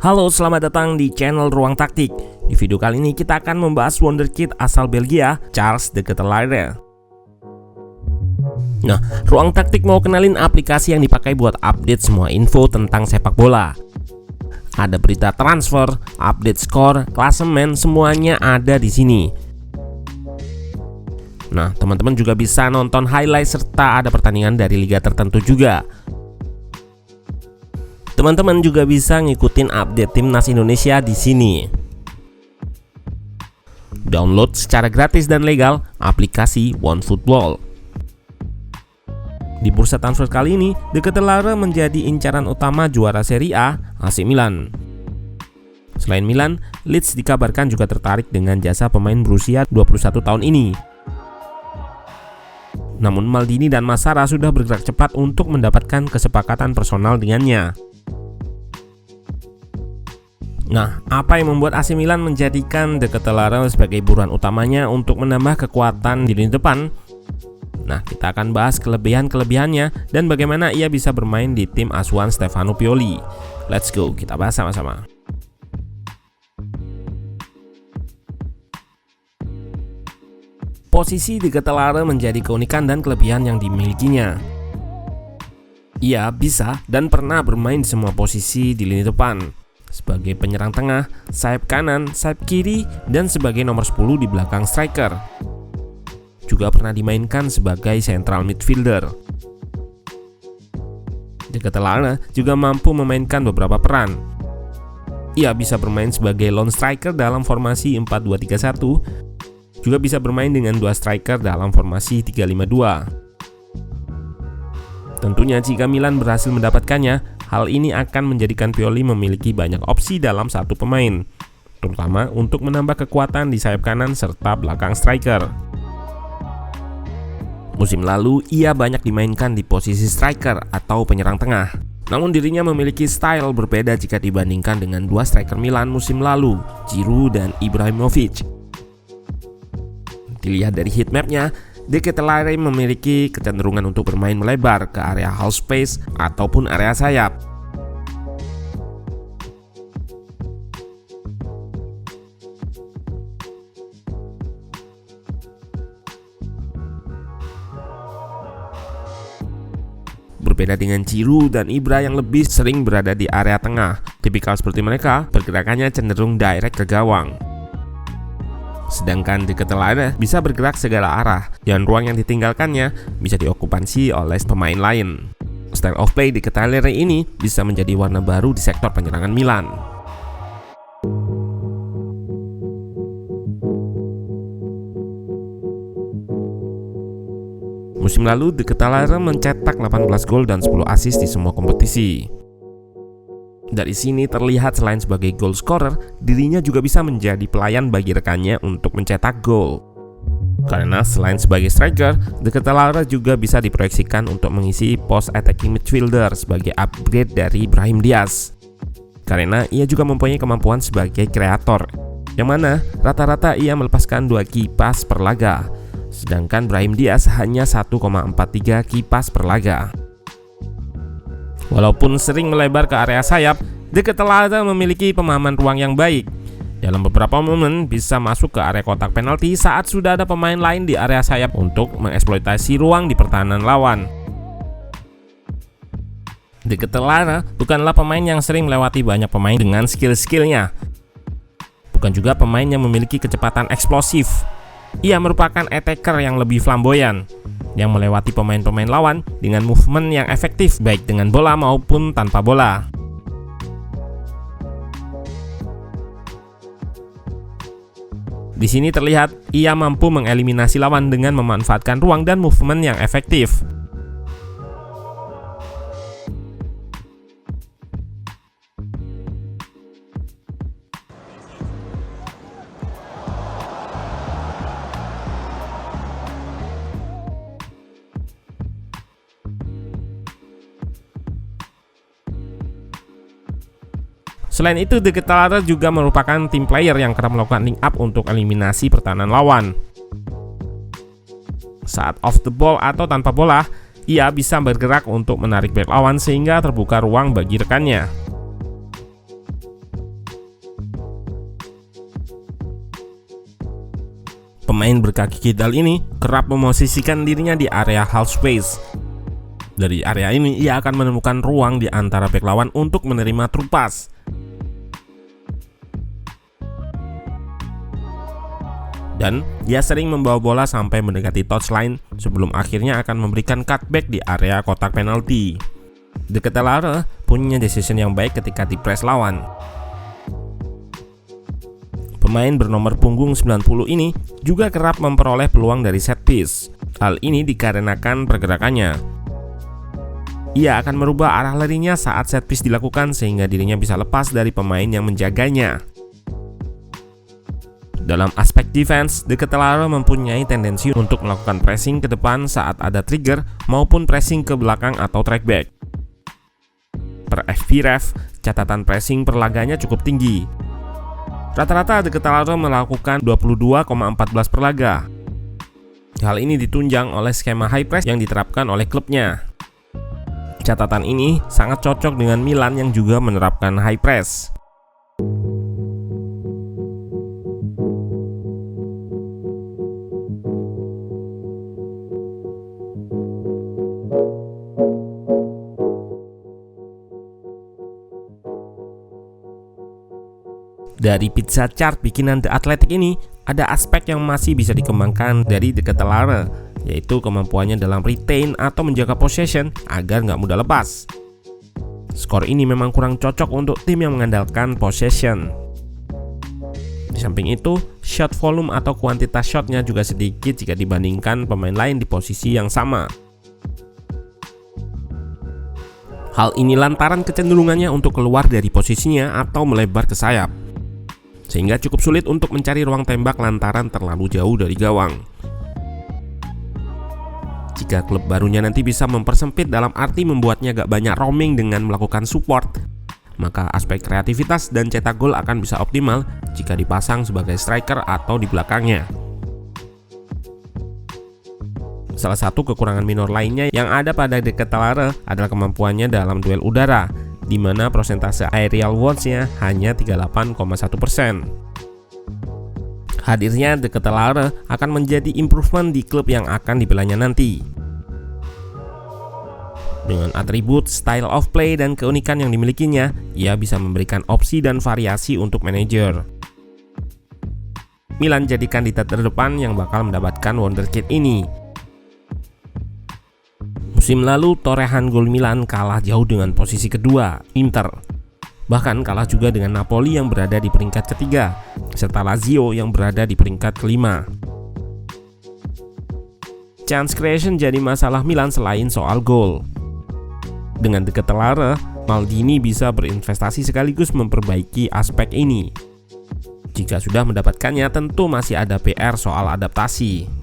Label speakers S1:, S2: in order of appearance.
S1: Halo, selamat datang di channel Ruang Taktik. Di video kali ini kita akan membahas wonderkid asal Belgia, Charles de Ketelaere. Nah, Ruang Taktik mau kenalin aplikasi yang dipakai buat update semua info tentang sepak bola. Ada berita transfer, update skor, klasemen, semuanya ada di sini. Nah, teman-teman juga bisa nonton highlight serta ada pertandingan dari liga tertentu juga. Teman-teman juga bisa ngikutin update timnas Indonesia di sini. Download secara gratis dan legal aplikasi OneFootball. Di bursa transfer kali ini, de Ketelaere menjadi incaran utama juara Serie A, AC Milan. Selain Milan, Leeds dikabarkan juga tertarik dengan jasa pemain berusia 21 tahun ini. Namun Maldini dan Massara sudah bergerak cepat untuk mendapatkan kesepakatan personal dengannya. Nah, apa yang membuat AC Milan menjadikan de Ketelaere sebagai buruan utamanya untuk menambah kekuatan di lini depan? Nah, kita akan bahas kelebihan-kelebihannya dan bagaimana ia bisa bermain di tim asuhan Stefano Pioli. Let's go, kita bahas sama-sama. Posisi de Ketelaere menjadi keunikan dan kelebihan yang dimilikinya. Ia bisa dan pernah bermain di semua posisi di lini depan. Sebagai penyerang tengah, sayap kanan, sayap kiri, dan sebagai nomor 10 di belakang striker. Juga pernah dimainkan sebagai central midfielder. De Ketelaere juga mampu memainkan beberapa peran. Ia bisa bermain sebagai lone striker dalam formasi 4-2-3-1, juga bisa bermain dengan dua striker dalam formasi 3-5-2. Tentunya jika Milan berhasil mendapatkannya, hal ini akan menjadikan Pioli memiliki banyak opsi dalam satu pemain, terutama untuk menambah kekuatan di sayap kanan serta belakang striker. Musim lalu, ia banyak dimainkan di posisi striker atau penyerang tengah. Namun dirinya memiliki style berbeda jika dibandingkan dengan dua striker Milan musim lalu, Giroud dan Ibrahimovic. Dilihat dari heatmapnya, de Ketelaere memiliki kecenderungan untuk bermain melebar ke area half space ataupun area sayap. Berbeda dengan Giroud dan Ibra yang lebih sering berada di area tengah. Tipikal seperti mereka, pergerakannya cenderung direct ke gawang. Sedangkan de Ketelaere bisa bergerak segala arah dan ruang yang ditinggalkannya bisa diokupansi oleh pemain lain. Style of play de Ketelaere ini bisa menjadi warna baru di sektor penyerangan Milan. Musim lalu de Ketelaere mencetak 18 gol dan 10 assist di semua kompetisi. Dari sini terlihat selain sebagai goal scorer, dirinya juga bisa menjadi pelayan bagi rekannya untuk mencetak gol. Karena selain sebagai striker, de Ketelaere juga bisa diproyeksikan untuk mengisi pos attacking midfielder sebagai upgrade dari Brahim Diaz. Karena ia juga mempunyai kemampuan sebagai kreator, yang mana rata-rata ia melepaskan 2 key pass per laga, sedangkan Brahim Diaz hanya 1,43 key pass per laga. Walaupun sering melebar ke area sayap, de Ketelaere memiliki pemahaman ruang yang baik. Dalam beberapa momen bisa masuk ke area kotak penalti saat sudah ada pemain lain di area sayap untuk mengeksploitasi ruang di pertahanan lawan. De Ketelaere bukanlah pemain yang sering melewati banyak pemain dengan skill-skillnya. Bukan juga pemain yang memiliki kecepatan eksplosif. Ia merupakan attacker yang lebih flamboyan, yang melewati pemain-pemain lawan dengan movement yang efektif baik dengan bola maupun tanpa bola. Di sini terlihat ia mampu mengeliminasi lawan dengan memanfaatkan ruang dan movement yang efektif. Selain itu, de Ketelaere juga merupakan tim player yang kerap melakukan link up untuk eliminasi pertahanan lawan. Saat off the ball atau tanpa bola, ia bisa bergerak untuk menarik bek lawan sehingga terbuka ruang bagi rekannya. Pemain berkaki kidal ini kerap memosisikan dirinya di area half space. Dari area ini ia akan menemukan ruang di antara bek lawan untuk menerima true pass. Dan dia sering membawa bola sampai mendekati touchline sebelum akhirnya akan memberikan cutback di area kotak penalti. De Ketelaere punya decision yang baik ketika di press lawan. Pemain bernomor punggung 90 ini juga kerap memperoleh peluang dari set piece. Hal ini dikarenakan pergerakannya. Ia akan merubah arah larinya saat set piece dilakukan sehingga dirinya bisa lepas dari pemain yang menjaganya. Dalam aspek defense, De Ketelaere mempunyai tendensi untuk melakukan pressing ke depan saat ada trigger maupun pressing ke belakang atau track back. Per FPref, catatan pressing per laganya cukup tinggi. Rata-rata De Ketelaere melakukan 22,14 per laga. Hal ini ditunjang oleh skema high press yang diterapkan oleh klubnya. Catatan ini sangat cocok dengan Milan yang juga menerapkan high press. Dari pizza chart bikinan The Athletic ini, ada aspek yang masih bisa dikembangkan dari De Ketelaere, yaitu kemampuannya dalam retain atau menjaga possession agar nggak mudah lepas. Skor ini memang kurang cocok untuk tim yang mengandalkan possession. Di samping itu, shot volume atau kuantitas shotnya juga sedikit jika dibandingkan pemain lain di posisi yang sama. Hal ini lantaran kecenderungannya untuk keluar dari posisinya atau melebar ke sayap, sehingga cukup sulit untuk mencari ruang tembak lantaran terlalu jauh dari gawang. Jika klub barunya nanti bisa mempersempit dalam arti membuatnya gak banyak roaming dengan melakukan support, maka aspek kreativitas dan cetak gol akan bisa optimal jika dipasang sebagai striker atau di belakangnya. Salah satu kekurangan minor lainnya yang ada pada De Ketelaere adalah kemampuannya dalam duel udara, di mana persentase aerial wins-nya hanya 38,1%. Hadirnya De Ketelaere akan menjadi improvement di klub yang akan dibelanya nanti. Dengan atribut, style of play, dan keunikan yang dimilikinya, ia bisa memberikan opsi dan variasi untuk manajer. Milan jadi kandidat terdepan yang bakal mendapatkan wonderkid ini. Musim lalu, torehan gol Milan kalah jauh dengan posisi kedua, Inter. Bahkan kalah juga dengan Napoli yang berada di peringkat ketiga, serta Lazio yang berada di peringkat kelima. Chance creation jadi masalah Milan selain soal gol. Dengan De Ketelaere, Maldini bisa berinvestasi sekaligus memperbaiki aspek ini. Jika sudah mendapatkannya, tentu masih ada PR soal adaptasi.